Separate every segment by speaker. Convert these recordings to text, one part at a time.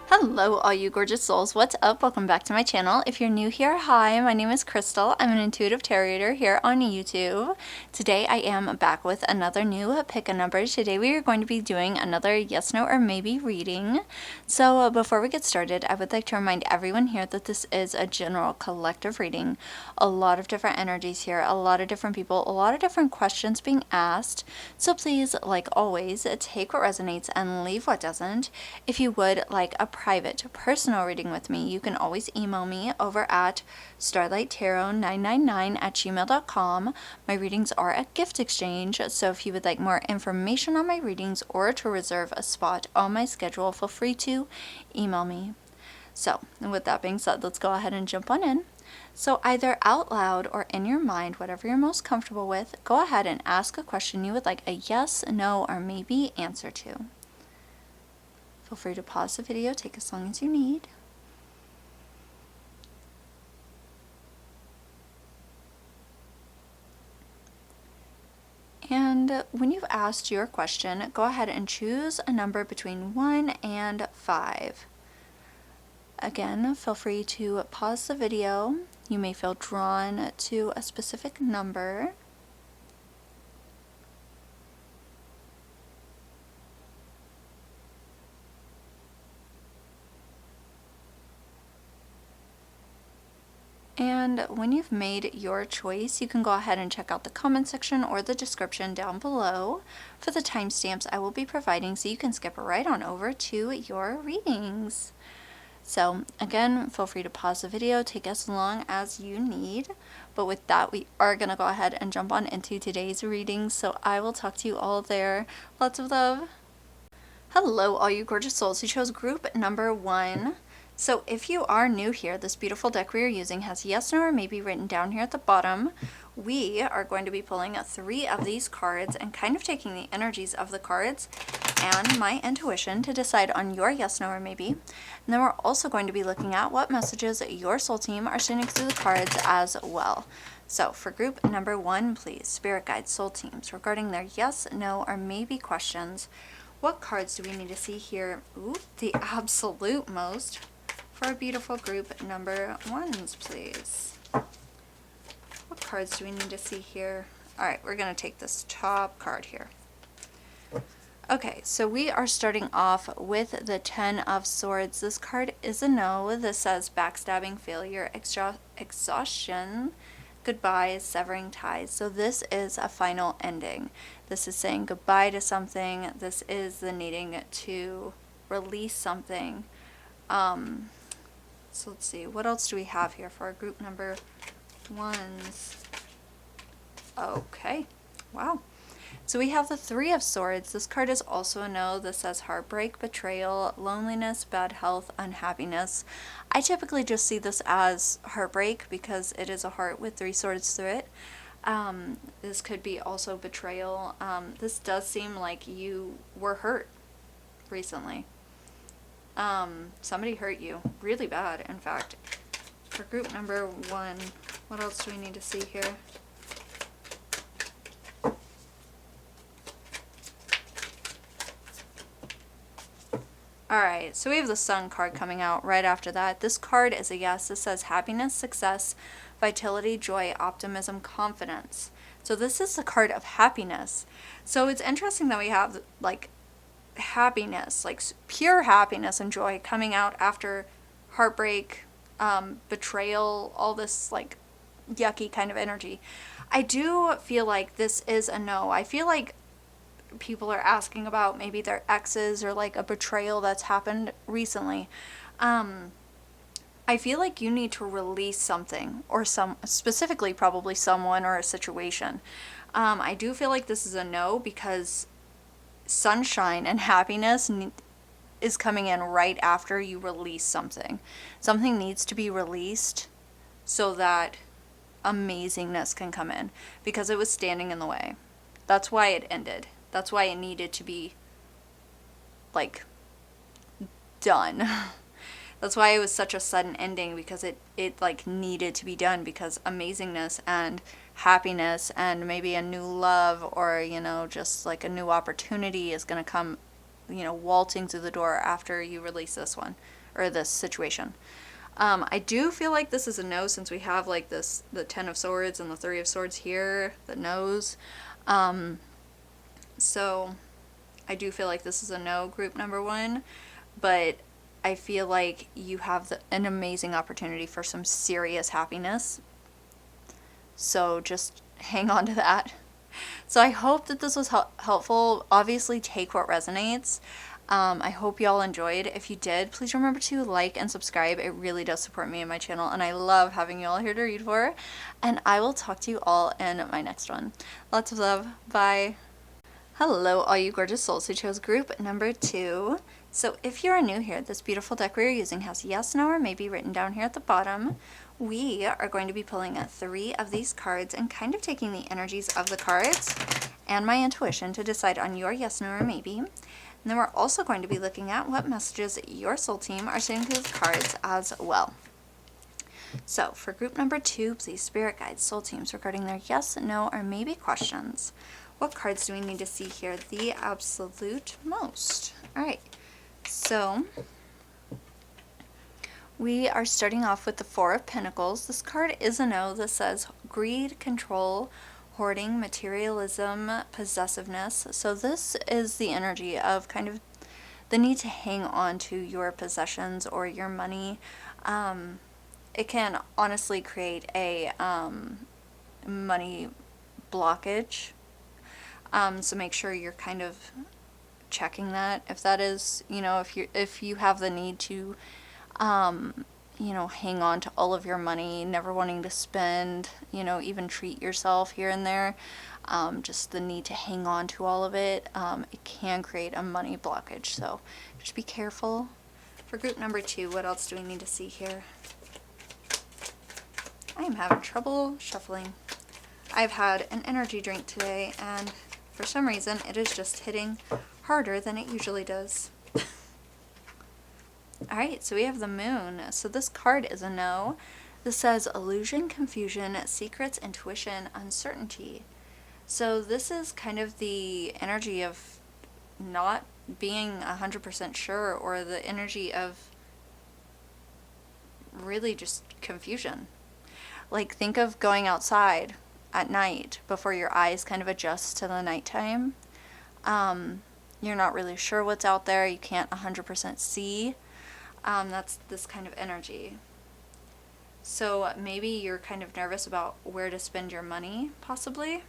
Speaker 1: Hello all you gorgeous souls, what's up? Welcome back to my channel. If you're new here, hi, my name is Crystal. I'm an intuitive tarot reader here on YouTube. Today I am back with another new pick a number. Today we are going to be doing another yes, no, or maybe reading. So before we get started, I would like to remind everyone here that this is a general collective reading. A lot of different energies here, a lot of different people, a lot of different questions being asked. So please, like always, take what resonates and leave what doesn't. If you would like a private personal reading with me, you can always email me over at starlighttarot999@gmail.com. My readings are a gift exchange, so if you would like more information on my readings or to reserve a spot on my schedule, feel free to email me. So, with that being said, let's go ahead and jump on in. So either out loud or in your mind, whatever you're most comfortable with, go ahead and ask a question you would like a yes, no, or maybe answer to. Feel free to pause the video, take as long as you need. And when you've asked your question, go ahead and choose a number between 1 and 5. Again, feel free to pause the video. You may feel drawn to a specific number. And when you've made your choice, you can go ahead and check out the comment section or the description down below for the timestamps I will be providing, so you can skip right on over to your readings. So again, feel free to pause the video, take as long as you need. But with that, we are going to go ahead and jump on into today's readings. So I will talk to you all there. Lots of love. Hello, all you gorgeous souls who chose group number 1. So if you are new here, this beautiful deck we are using has yes, no, or maybe written down here at the bottom. We are going to be pulling 3 of these cards and kind of taking the energies of the cards and my intuition to decide on your yes, no, or maybe. And then we're also going to be looking at what messages your soul team are sending through the cards as well. So for group number 1, please, spirit guides, soul teams, regarding their yes, no, or maybe questions, what cards do we need to see here? Ooh, the absolute most. For our beautiful group number 1s, please. What cards do we need to see here? Alright, we're going to take this top card here. Okay, so we are starting off with the 10 of Swords. This card is a no. This says backstabbing, failure, exhaustion, goodbye, severing ties. So this is a final ending. This is saying goodbye to something. This is the needing to release something. So let's see, what else do we have here for our group number 1s? Okay, wow. So we have the 3 of Swords. This card is also a no. This says heartbreak, betrayal, loneliness, bad health, unhappiness. I typically just see this as heartbreak because it is a heart with 3 swords through it. This could be also betrayal. This does seem like you were hurt recently. Somebody hurt you really bad, in fact. For group number 1, what else do we need to see here? Alright, so we have the Sun card coming out right after that. This card is a yes. This says happiness, success, vitality, joy, optimism, confidence. So this is the card of happiness. So it's interesting that we have, like, happiness, like pure happiness and joy coming out after heartbreak, betrayal, all this like yucky kind of energy. I do feel like this is a no. I feel like people are asking about maybe their exes or like a betrayal that's happened recently. I feel like you need to release something, or specifically probably someone or a situation. I do feel like this is a no because sunshine and happiness is coming in right after you release something. Something needs to be released so that amazingness can come in, because it was standing in the way. That's why it ended. That's why it needed to be, like, done. That's why it was such a sudden ending, because it like needed to be done, because amazingness and happiness and maybe a new love, or, you know, just like a new opportunity is going to come, you know, waltzing through the door after you release this one, or this situation. I do feel like this is a no, since we have like this, the Ten of Swords and the Three of Swords here, the no's. So I do feel like this is a no, group number one, but I feel like you have an amazing opportunity for some serious happiness. So just hang on to that. So I hope that this was helpful. Obviously, take what resonates. I hope y'all enjoyed. If you did, please remember to like and subscribe. It really does support me and my channel, and I love having you all here to read for. And I will talk to you all in my next one. Lots of love. Bye. Hello, all you gorgeous souls who chose group number 2. So if you are new here, this beautiful deck we are using has yes, no, or maybe written down here at the bottom. We are going to be pulling 3 of these cards and kind of taking the energies of the cards and my intuition to decide on your yes, no, or maybe. And then we're also going to be looking at what messages your soul team are sending through the cards as well. So for group number 2, please spirit guides, soul teams regarding their yes, no, or maybe questions. What cards do we need to see here the absolute most? Alright, so we are starting off with the Four of Pentacles. This card is a no. This says greed, control, hoarding, materialism, possessiveness. So this is the energy of kind of the need to hang on to your possessions or your money. It can honestly create a money blockage. So make sure you're kind of checking that, if that is, you know, if you have the need to, you know, hang on to all of your money, never wanting to spend, you know, even treat yourself here and there, just the need to hang on to all of it, it can create a money blockage. So just be careful. For group number 2, what else do we need to see here? I am having trouble shuffling. I've had an energy drink today, and for some reason it is just hitting harder than it usually does. Alright, so we have the Moon. So this card is a no. This says illusion, confusion, secrets, intuition, uncertainty. So this is kind of the energy of not being 100% sure, or the energy of really just confusion. Like, think of going outside at night before your eyes kind of adjust to the nighttime. You're not really sure what's out there. You can't 100% see. That's this kind of energy. So maybe you're kind of nervous about where to spend your money, possibly.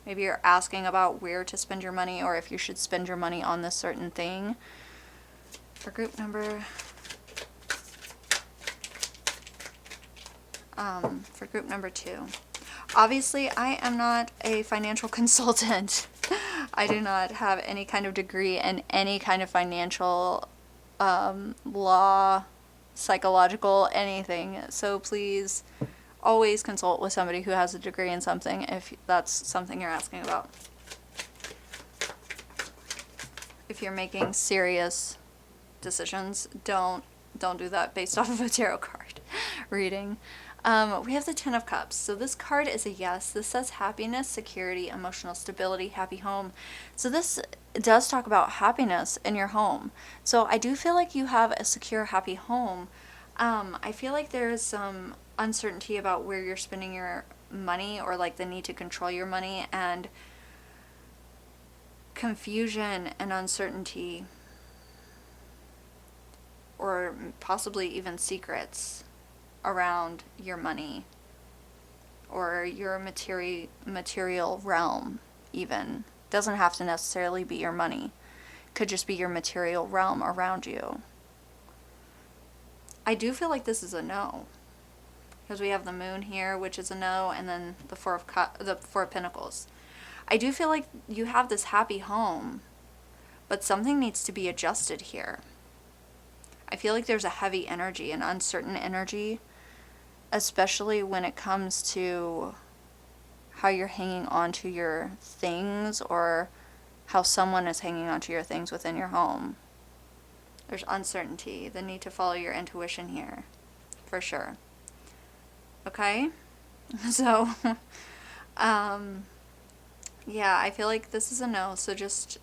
Speaker 1: Maybe you're asking about where to spend your money, or if you should spend your money on this certain thing. For group number 2. Obviously, I am not a financial consultant. I do not have any kind of degree in any kind of financial law, psychological, anything. So please always consult with somebody who has a degree in something if that's something you're asking about. If you're making serious decisions, don't do that based off of a tarot card reading. We have the Ten of Cups. So this card is a yes. This says happiness, security, emotional stability, happy home. So this does talk about happiness in your home. So I do feel like you have a secure, happy home. I feel like there is some uncertainty about where you're spending your money, or like the need to control your money, and confusion and uncertainty, or possibly even secrets around your money or your material realm. Even doesn't have to necessarily be your money, could just be your material realm around you. I do feel like this is a no, because we have the Moon here, which is a no, and then the Four of Pentacles. I do feel like you have this happy home, but something needs to be adjusted here. I feel like there's a heavy energy, an uncertain energy, especially when it comes to how you're hanging on to your things, or how someone is hanging on to your things within your home. There's uncertainty, the need to follow your intuition here, for sure. Okay? So, yeah, I feel like this is a no, so just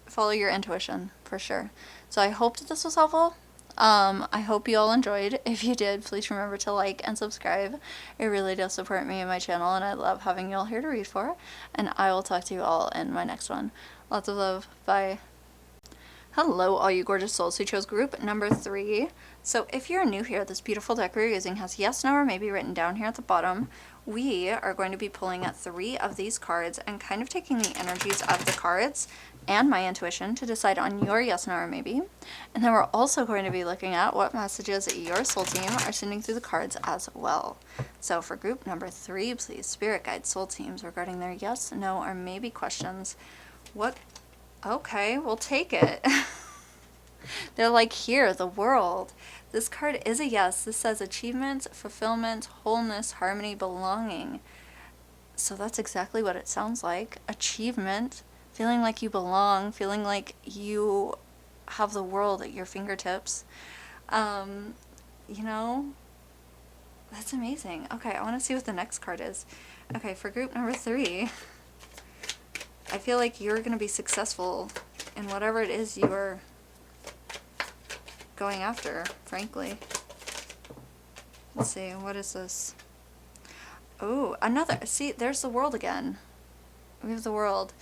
Speaker 1: follow your intuition, for sure. So I hope that this was helpful. I hope you all enjoyed. If you did, please remember to like and subscribe. It really does support me and my channel, and I love having you all here to read for. And I will talk to you all in my next one. Lots of love. Bye. Hello, all you gorgeous souls who chose group number 3. So if you're new here, this beautiful deck we're using has yes, no, or maybe written down here at the bottom. We are going to be pulling at 3 of these cards and kind of taking the energies of the cards and my intuition to decide on your yes, no, or maybe. And then we're also going to be looking at what messages your soul team are sending through the cards as well. So for group number 3, please, spirit guide soul teams regarding their yes, no, or maybe questions. What? Okay, we'll take it. They're like, here, the world. This card is a yes. This says achievement, fulfillment, wholeness, harmony, belonging. So that's exactly what it sounds like. Achievement, feeling like you belong, feeling like you have the world at your fingertips. You know, that's amazing. Okay, I want to see what the next card is. Okay, for group number 3, I feel like you're going to be successful in whatever it is you're going after, frankly. Let's see, what is this? Oh, another. See, there's the world again. We have the world.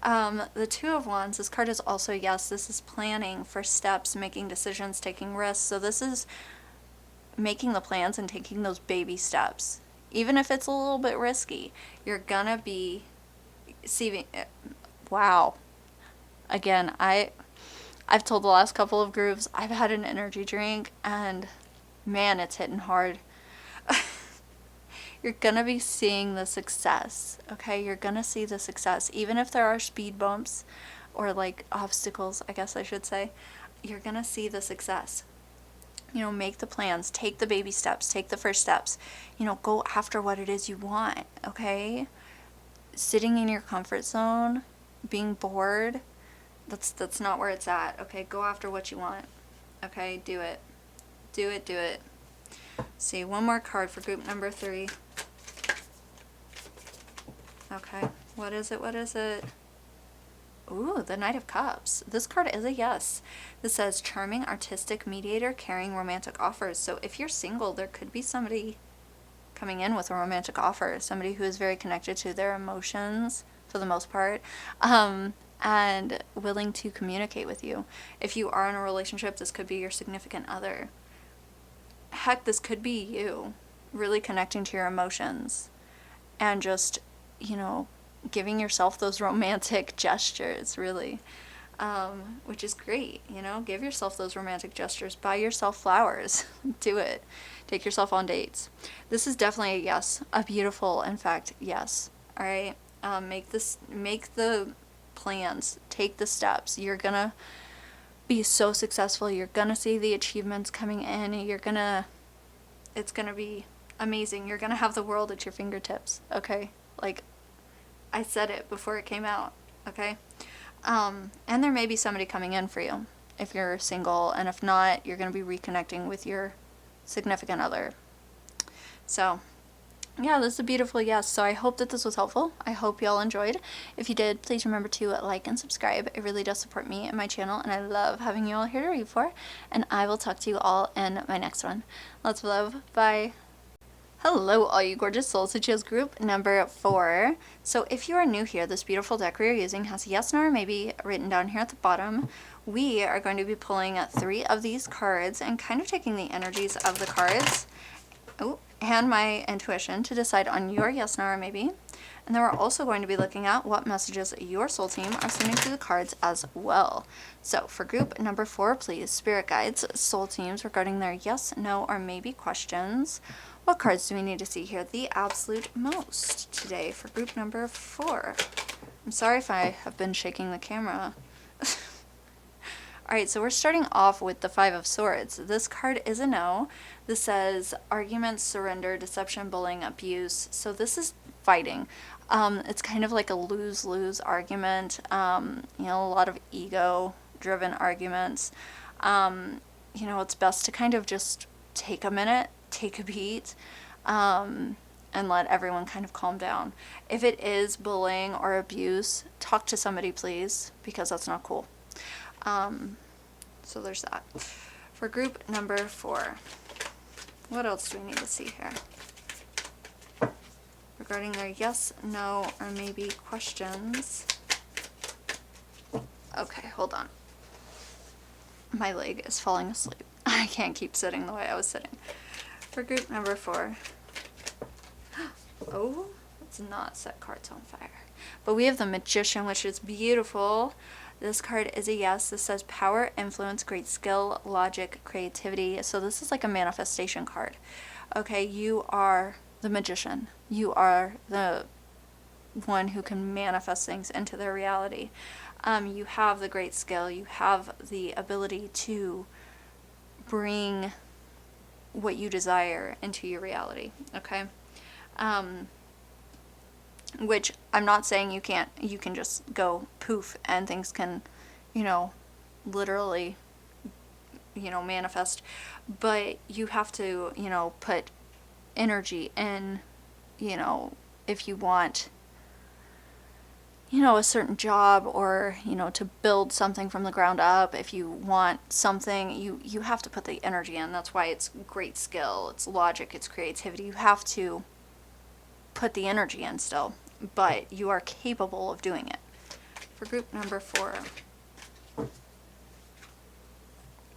Speaker 1: The Two of Wands, this card is also yes. This is planning for steps, making decisions, taking risks. So this is making the plans and taking those baby steps. Even if it's a little bit risky, you're gonna be receiving. Wow. Again, I've told the last couple of groups, I've had an energy drink, and man, it's hitting hard. You're gonna be seeing the success, okay? You're gonna see the success. Even if there are speed bumps or like obstacles, I guess I should say, you're gonna see the success. You know, make the plans, take the baby steps, take the first steps. You know, go after what it is you want, okay? Sitting in your comfort zone, being bored, that's not where it's at, okay? Go after what you want, okay? Do it. Do it, do it. See, one more card for group number 3. Okay, what is it, what is it? Ooh, the Knight of Cups. This card is a yes. This says charming, artistic, mediator, caring, romantic offers. So if you're single, there could be somebody coming in with a romantic offer, somebody who is very connected to their emotions for the most part, and willing to communicate with you. If you are in a relationship, this could be your significant other. Heck, this could be you really connecting to your emotions and just, you know, giving yourself those romantic gestures, really, which is great. You know, give yourself those romantic gestures. Buy yourself flowers. Do it. Take yourself on dates. This is definitely a yes, a beautiful, in fact, yes. All right, make the plans, take the steps. You're gonna be so successful. You're gonna see the achievements coming in. It's gonna be amazing. You're gonna have the world at your fingertips, okay? Like, I said it before it came out, okay? And there may be somebody coming in for you if you're single, and if not, you're gonna be reconnecting with your significant other. So, yeah, this is a beautiful yes. So I hope that this was helpful. I hope y'all enjoyed. If you did, please remember to like and subscribe. It really does support me and my channel, and I love having you all here to read for. And I will talk to you all in my next one. Lots of love. Bye. Hello, all you gorgeous souls who chose group number 4. So if you are new here, this beautiful deck we are using has yes, no, or maybe written down here at the bottom. We are going to be pulling 3 of these cards and kind of taking the energies of the cards and my intuition to decide on your yes, no, or maybe. And then we're also going to be looking at what messages your soul team are sending through the cards as well. So for group number 4, please, spirit guides, soul teams regarding their yes, no, or maybe questions. What cards do we need to see here the absolute most today for group number 4? I'm sorry if I have been shaking the camera. Alright, so we're starting off with the 5 of Swords. This card is a no. This says arguments, surrender, deception, bullying, abuse. So this is fighting. It's kind of like a lose-lose argument. You know, a lot of ego-driven arguments. You know, it's best to kind of just take a minute, take a beat, and let everyone kind of calm down. If it is bullying or abuse, talk to somebody, please, because that's not cool. So there's that. For group number 4, what else do we need to see here? Regarding their yes, no, or maybe questions. Okay, hold on. My leg is falling asleep. I can't keep sitting the way I was sitting. For group number 4. Oh, let's not set cards on fire. But we have the Magician, which is beautiful. This card is a yes. This says power, influence, great skill, logic, creativity. So this is like a manifestation card. Okay, you are the Magician. You are the one who can manifest things into their reality. You have the great skill. You have the ability to bring what you desire into your reality. Okay? Which I'm not saying you can't. You can just go poof and things can, you know, literally, you know, manifest. But you have to, you know, put energy in, you know, if you want, you know, a certain job or, you know, to build something from the ground up. If you want something, you have to put the energy in. That's why it's great skill, it's logic, it's creativity. You have to put the energy in still, but you are capable of doing it. For group number 4.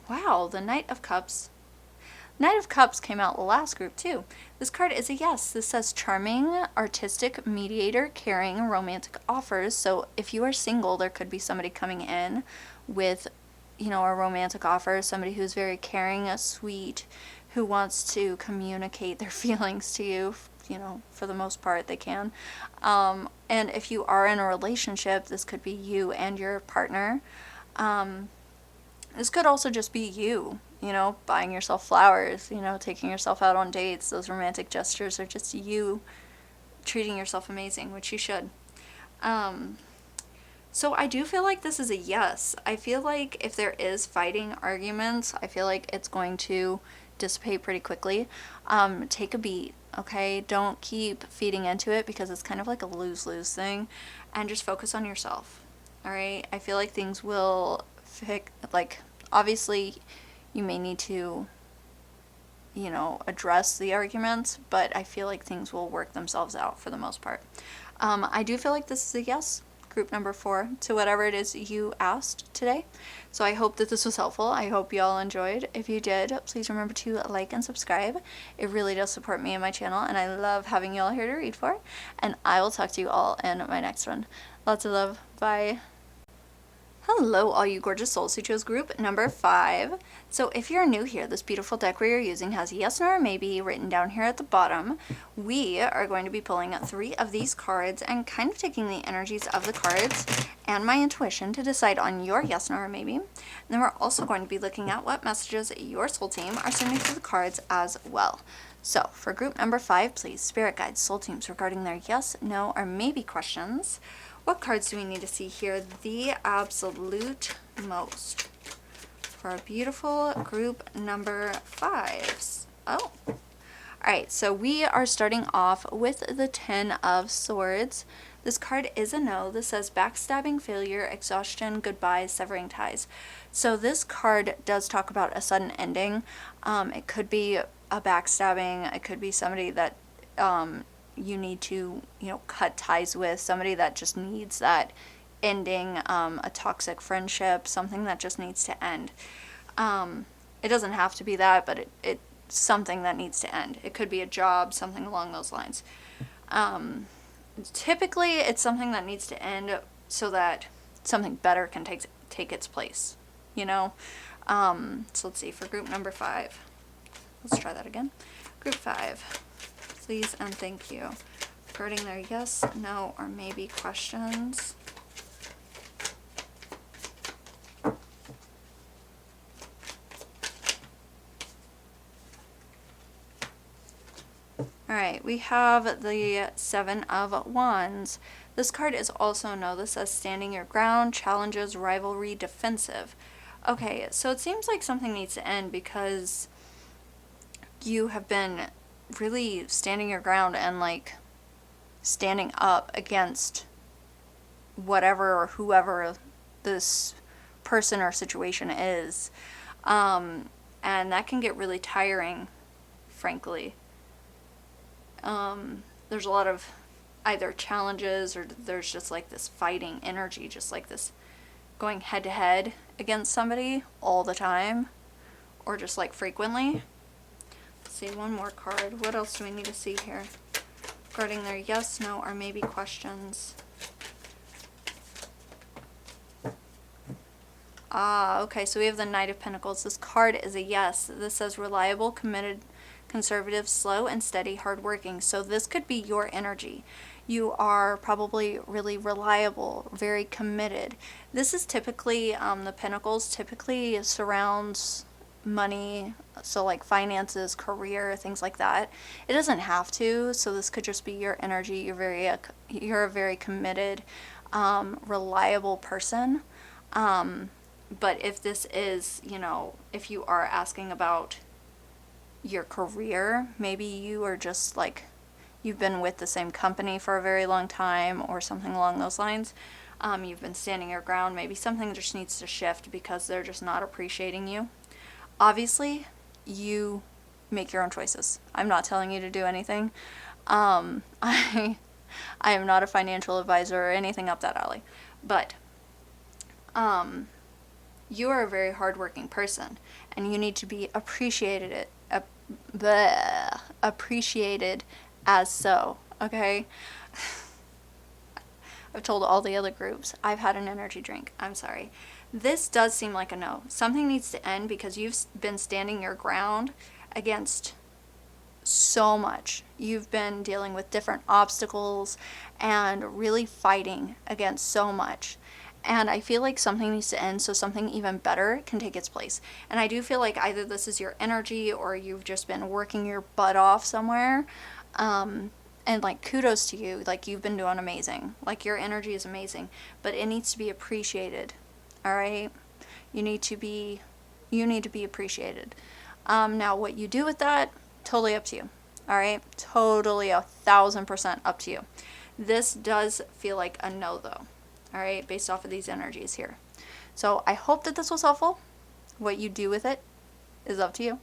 Speaker 1: Wow, the Knight of Cups. Knight of Cups came out last group too. This card is a yes. This says charming, artistic, mediator, caring, romantic offers. So if you are single, there could be somebody coming in with, you know, a romantic offer, somebody who's very caring, sweet, who wants to communicate their feelings to you. You know, for the most part, they can. And if you are in a relationship, this could be you and your partner. This could also just be you, you know, buying yourself flowers, you know, taking yourself out on dates. Those romantic gestures are just you treating yourself amazing, which you should. So I do feel like this is a yes. I feel like if there is fighting, arguments, I feel like it's going to dissipate pretty quickly. Take a beat, okay? Don't keep feeding into it because it's kind of like a lose-lose thing, and just focus on yourself, all right? I feel like things will like, obviously you may need to, you know, address the arguments, but I feel like things will work themselves out for the most part. I do feel like this is a yes, group number 4, to whatever it is you asked today. So I hope that this was helpful. I hope you all enjoyed. If you did, please remember to like and subscribe. It really does support me and my channel, and I love having you all here to read for. And I will talk to you all in my next one. Lots of love. Bye. Hello, all you gorgeous souls who chose group number 5. So if you're new here, this beautiful deck we are using has yes, no, or maybe written down here at the bottom. We are going to be pulling 3 of these cards and kind of taking the energies of the cards and my intuition to decide on your yes, no, or maybe. And then we're also going to be looking at what messages your soul team are sending through the cards as well. So for group number 5, please, spirit guides, soul teams, regarding their yes, no, or maybe questions. What cards do we need to see here? The absolute most for our beautiful group number 5s. Oh, all right. So we are starting off with the 10 of Swords. This card is a no. This says backstabbing, failure, exhaustion, goodbye, severing ties. So this card does talk about a sudden ending. It could be a backstabbing. It could be somebody that you need to, you know, cut ties with, somebody that just needs that ending, a toxic friendship, something that just needs to end. It doesn't have to be that, but it's something that needs to end. It could be a job, something along those lines. Typically, it's something that needs to end so that something better can take its place, you know? So let's see, for group number 5. Let's try that again. Group 5. Please and thank you. Regarding their yes, no, or maybe questions. Alright, we have the 7 of Wands. This card is also no. This says standing your ground, challenges, rivalry, defensive. Okay, so it seems like something needs to end because you have been really standing your ground and like standing up against whatever or whoever this person or situation is. And that can get really tiring, frankly. There's a lot of either challenges or there's just like this fighting energy, just like this going head to head against somebody all the time or just like frequently. Let's see, one more card. What else do we need to see here regarding their yes, no, or maybe questions? Okay, so we have the Knight of Pentacles. This card is a yes. This says reliable, committed, conservative, slow and steady, hardworking. So this could be your energy. You are probably really reliable, very committed. This is typically, the Pentacles typically surrounds money, so like finances, career, things like that. It doesn't have to, so this could just be your energy. You're a very committed, reliable person. But if this is, if you are asking about your career, maybe you are just like, you've been with the same company for a very long time or something along those lines. You've been standing your ground. Maybe something just needs to shift because they're just not appreciating you. Obviously, you make your own choices. I'm not telling you to do anything. I am not a financial advisor or anything up that alley. But, you are a very hardworking person, and you need to be appreciated as so, okay? I've told all the other groups, I've had an energy drink. I'm sorry. This does seem like a no. Something needs to end because you've been standing your ground against so much. You've been dealing with different obstacles and really fighting against so much. And I feel like something needs to end so something even better can take its place. And I do feel like either this is your energy or you've just been working your butt off somewhere. And like kudos to you. Like you've been doing amazing. Like your energy is amazing. But it needs to be appreciated. Alright? You need to be appreciated. Now what you do with that, totally up to you. Alright? Totally 1,000% up to you. This does feel like a no though. Alright, based off of these energies here. So I hope that this was helpful. What you do with it is up to you.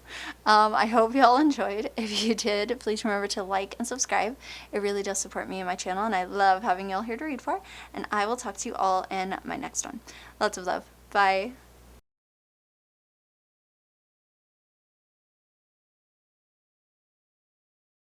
Speaker 1: I hope y'all enjoyed. If you did, please remember to like and subscribe. It really does support me and my channel, and I love having y'all here to read for. And I will talk to you all in my next one. Lots of love. Bye.